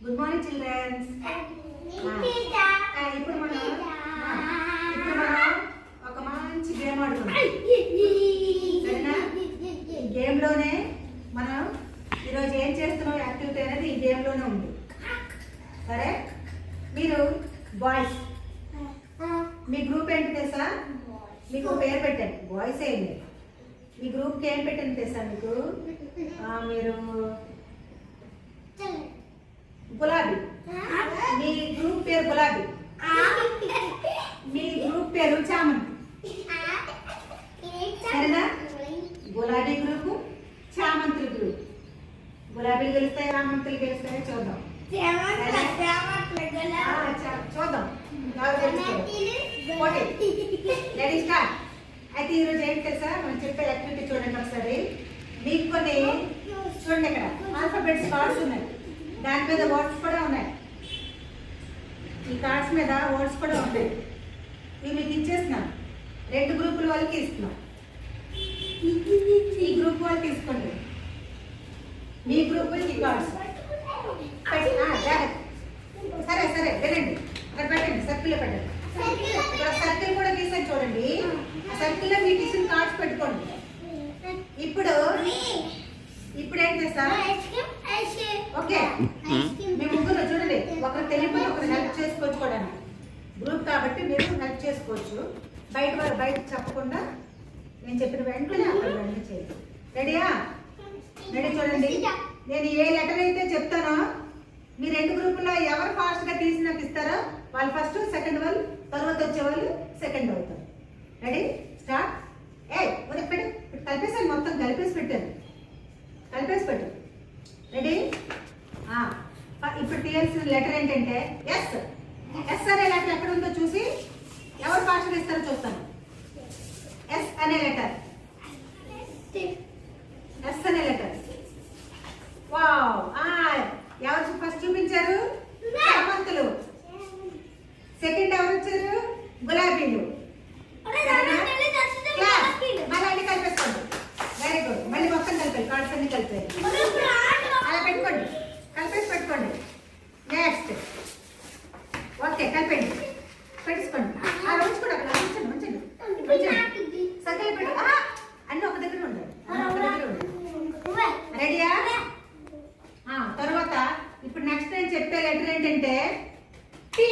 Good morning children's. ఇప్పుడు మనం ఒక మంచి గేమ్ ఆడుతున్నాం. సరేనా? ఈ గేమ్లోనే మనం ఈరోజు ఏం చేస్తున్నాం యాక్టివిటీ అనేది ఈ గేమ్లోనే ఉంది. సరే, మీరు బాయ్స్, మీ గ్రూప్ ఏంటి తెలుసా? మీకు పేరు పెట్టండి. బాయ్స్ ఏంటి? మీ గ్రూప్కి ఏం పెట్టండి తెలుసా మీకు? మీరు గులాబీ. మీ గ్రూప్ పేరు గులాబీ. మీ గ్రూప్ పేరు చామంతి. సరేనా? గులాబీ గ్రూప్, చామంతుల గ్రూప్. గులాబీలు గెలుస్తాయి, చామంతులు గెలుస్తాయో చూద్దాం. చూద్దాం. Ready start. అయితే ఈరోజు ఏంటి తెలుసా? మనం చెప్పే యాక్టివిటీ చూడండి ఒకసారి. మీకు కొన్ని చూడండి, ఇక్కడ ఆల్ఫాబెట్స్ కార్డ్స్ ఉన్నాయి, దాని మీద వర్డ్స్ కూడా ఉన్నాయి. ఈ కార్డ్స్ మీద వర్డ్స్ కూడా ఉన్నాయి. ఇవి మీకు ఇచ్చేస్తున్నాం. 2 గ్రూపుల వాళ్ళకి ఇస్తున్నాం. ఈ గ్రూప్ వాళ్ళు తీసుకోండి. మీ గ్రూప్ ఈ కార్డ్స్ సరే సరే వినండి. అక్కడ పెట్టండి, సర్కిల్లో పెట్టండి. ఇక్కడ సర్కిల్ కూడా గీసాను చూడండి. ఆ సర్కిల్లో మీకు ఇచ్చిన కార్డ్స్ పెట్టుకోండి. ఇప్పుడు ఏం చేస్తా? ఓకే, మీ ముగ్గురు చూడండి, ఒకరు తెలియని ఒకరు హెల్ప్ చేసుకోవడానికి గ్రూప్ కాబట్టి మీరు హెల్ప్ చేసుకోవచ్చు. బయట చెప్పకుండా నేను చెప్పిన వెంటనే అక్కడ వెంటనే చేయండి. రెడీయా? రెడీ చూడండి. నేను ఏ లెటర్ అయితే చెప్తానో మీ 2 గ్రూపుల్లో ఎవరు ఫాస్ట్గా తీసి నాకు ఇస్తారో వాళ్ళు ఫస్ట్, సెకండ్ వాళ్ళు, తర్వాత వచ్చే వాళ్ళు సెకండ్ అవుతారు. Ready start. పెట్టు, కలిపేసాను, మొత్తం కలిపేసి పెట్టాను. కలిపేసి పెట్టు. రెడీ? ఇప్పుడు తీయాల్సిన లెటర్ ఏంటంటే ఎస్. ఎస్ అనే లెటర్ ఎక్కడ ఉందో చూసి ఎవరు ఫాస్ట్గా ఇస్తారో చూస్తాను. ఎస్ అనే లెటర్. ఎస్ అనే లెటర్. వావ్! ఎవరు ఫస్ట్ చూపించారు? చామంతులు. సెకండ్ ఎవరు వచ్చారు? గులాబీలు. మళ్ళీ కలిపేసుకోండి. Very good. మళ్ళీ మొత్తం కలిపారు, కార్డ్స్ అన్ని కలిపారు. అలా పెట్టుకోండి, కలిపేసి పెట్టుకోండి. నెక్స్ట్ ఓకే, కలిపండి, పెట్టేసుకోండి. ఉంచు కూడా అక్కడ ఉంచండి. సగలు పెట్టు. అన్నీ ఒక దగ్గర ఉండాలి. రెడీయా? తర్వాత ఇప్పుడు నెక్స్ట్ నేను చెప్పే లెటర్ ఏంటంటే టీ.